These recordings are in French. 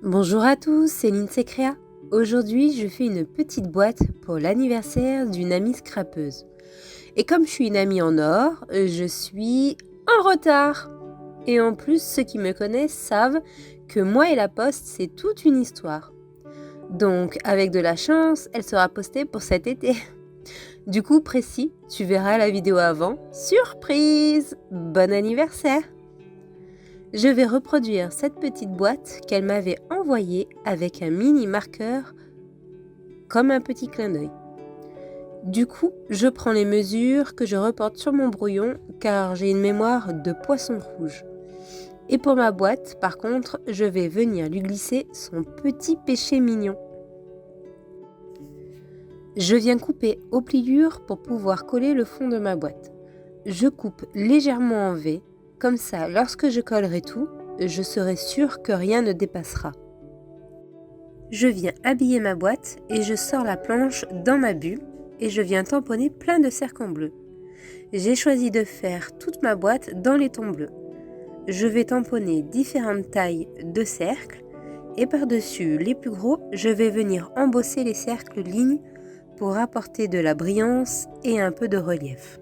Bonjour à tous, c'est Lindsay Créa. Aujourd'hui, je fais une petite boîte pour l'anniversaire d'une amie scrapeuse. Et comme je suis une amie en or, je suis en retard. Et en plus, ceux qui me connaissent savent que moi et la poste, c'est toute une histoire. Donc, avec de la chance, elle sera postée pour cet été. Du coup, précis, tu verras la vidéo avant. Surprise! Bon anniversaire! Je vais reproduire cette petite boîte qu'elle m'avait envoyée avec un mini marqueur comme un petit clin d'œil. Du coup, je prends les mesures que je reporte sur mon brouillon car j'ai une mémoire de poisson rouge. Et pour ma boîte, par contre, je vais venir lui glisser son petit péché mignon. Je viens couper aux pliures pour pouvoir coller le fond de ma boîte. Je coupe légèrement en V. Comme ça, lorsque je collerai tout, je serai sûre que rien ne dépassera. Je viens habiller ma boîte et je sors la planche dans ma bulle et je viens tamponner plein de cercles en bleu. J'ai choisi de faire toute ma boîte dans les tons bleus. Je vais tamponner différentes tailles de cercles et par-dessus les plus gros, je vais venir embosser les cercles lignes pour apporter de la brillance et un peu de relief.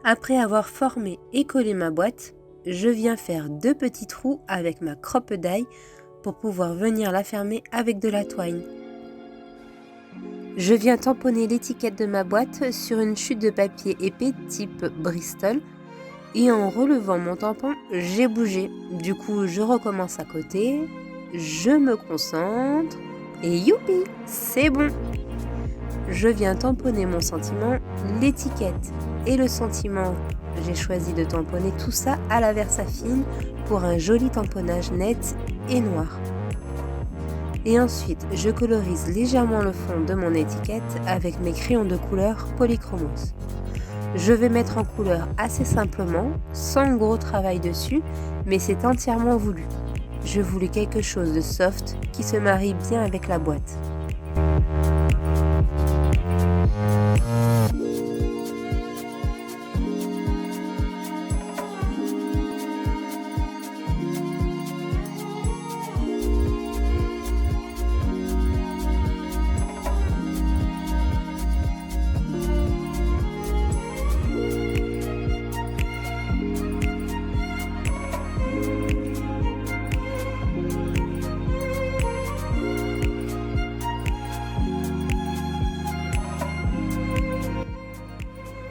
Après avoir formé et collé ma boîte, je viens faire 2 petits trous avec ma croppe d'ail pour pouvoir venir la fermer avec de la twine. Je viens tamponner l'étiquette de ma boîte sur une chute de papier épais type Bristol et en relevant mon tampon, j'ai bougé. Du coup, je recommence à côté, je me concentre et youpi, c'est bon! Je viens tamponner mon sentiment, l'étiquette et le sentiment. J'ai choisi de tamponner tout ça à la Versafine pour un joli tamponnage net et noir. Et ensuite, je colorise légèrement le fond de mon étiquette avec mes crayons de couleur Polychromos. Je vais mettre en couleur assez simplement, sans gros travail dessus, mais c'est entièrement voulu. Je voulais quelque chose de soft qui se marie bien avec la boîte.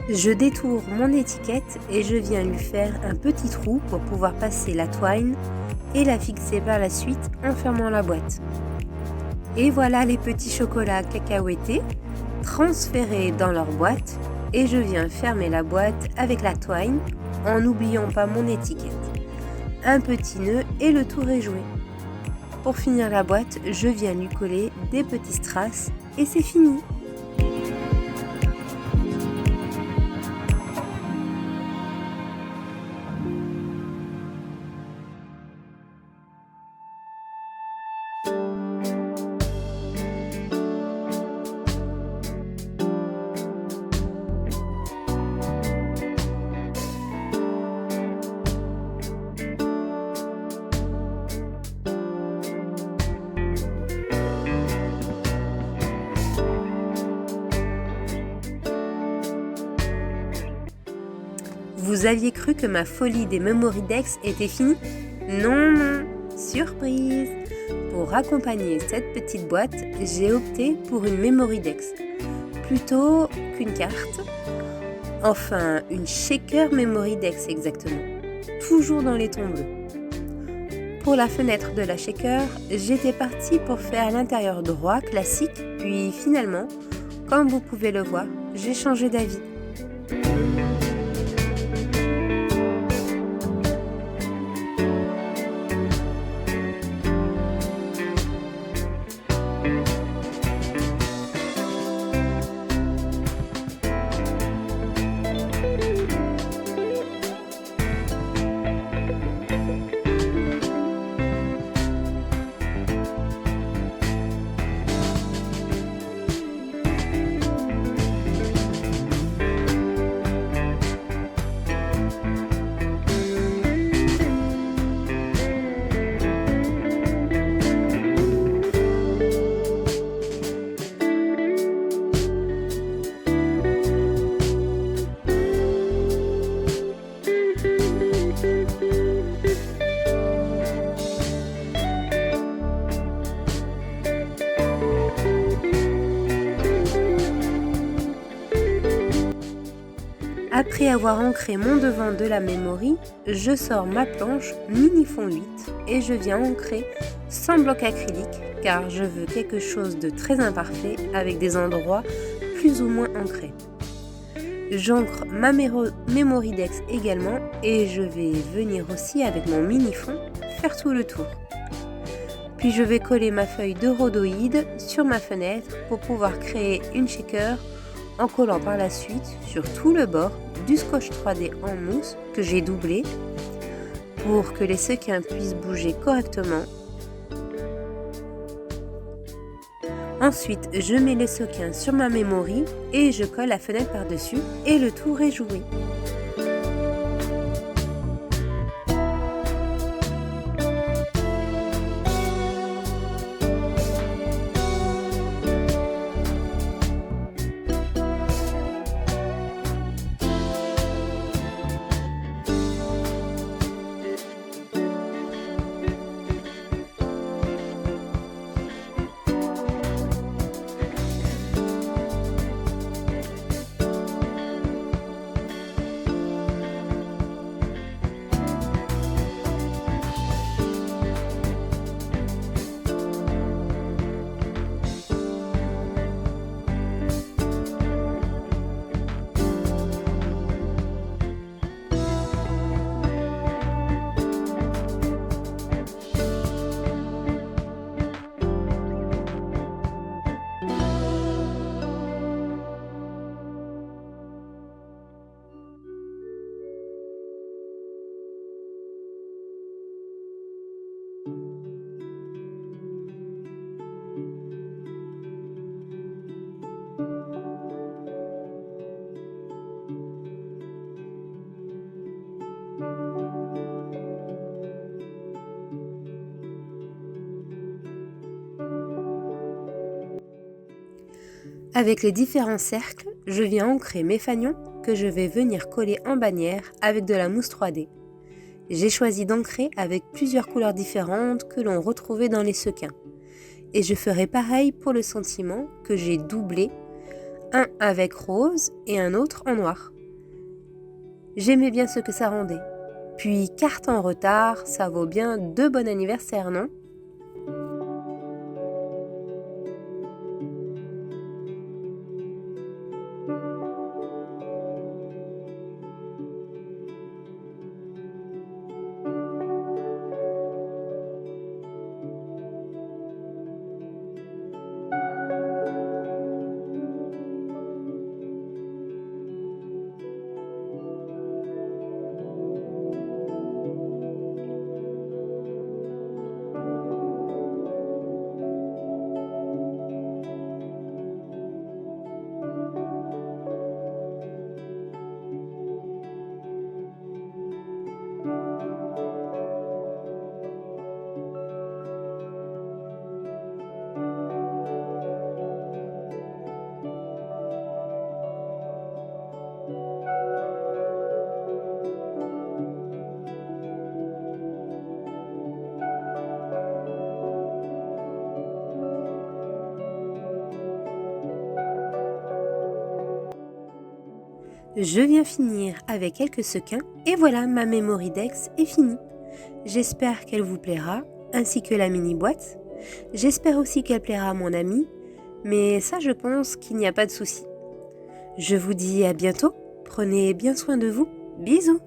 Je détourne mon étiquette et je viens lui faire un petit trou pour pouvoir passer la twine et la fixer par la suite en fermant la boîte. Et voilà les petits chocolats cacahuétés transférés dans leur boîte et je viens fermer la boîte avec la twine en n'oubliant pas mon étiquette. Un petit nœud et le tour est joué. Pour finir la boîte, je viens lui coller des petits strass et c'est fini. Vous aviez cru que ma folie des Memory-Dex était finie? Non, non, surprise! Pour accompagner cette petite boîte, j'ai opté pour une Memory-Dex, plutôt qu'une carte. Enfin, une shaker Memory-Dex exactement, toujours dans les tons bleus. Pour la fenêtre de la shaker, j'étais partie pour faire l'intérieur droit classique, puis finalement, comme vous pouvez le voir, j'ai changé d'avis. Après avoir ancré mon devant de la memory, je sors ma planche mini fond 8 et je viens ancrer sans bloc acrylique car je veux quelque chose de très imparfait avec des endroits plus ou moins ancrés. J'ancre ma Memory-Dex également et je vais venir aussi avec mon mini fond faire tout le tour. Puis je vais coller ma feuille de rhodoïde sur ma fenêtre pour pouvoir créer une shaker en collant par la suite sur tout le bord du scotch 3D en mousse que j'ai doublé pour que les sequins puissent bouger correctement. Ensuite, je mets les sequins sur ma memory et je colle la fenêtre par-dessus et le tour est joué. Avec les différents cercles, je viens ancrer mes fanions que je vais venir coller en bannière avec de la mousse 3D. J'ai choisi d'ancrer avec plusieurs couleurs différentes que l'on retrouvait dans les sequins. Et je ferai pareil pour le sentiment que j'ai doublé, un avec rose et un autre en noir. J'aimais bien ce que ça rendait. Puis carte en retard, ça vaut bien 2 bons anniversaires, non ? Je viens finir avec quelques sequins et voilà, ma Mémoridex est finie. J'espère qu'elle vous plaira, ainsi que la mini-boîte. J'espère aussi qu'elle plaira à mon ami, mais ça je pense qu'il n'y a pas de souci. Je vous dis à bientôt, prenez bien soin de vous, bisous!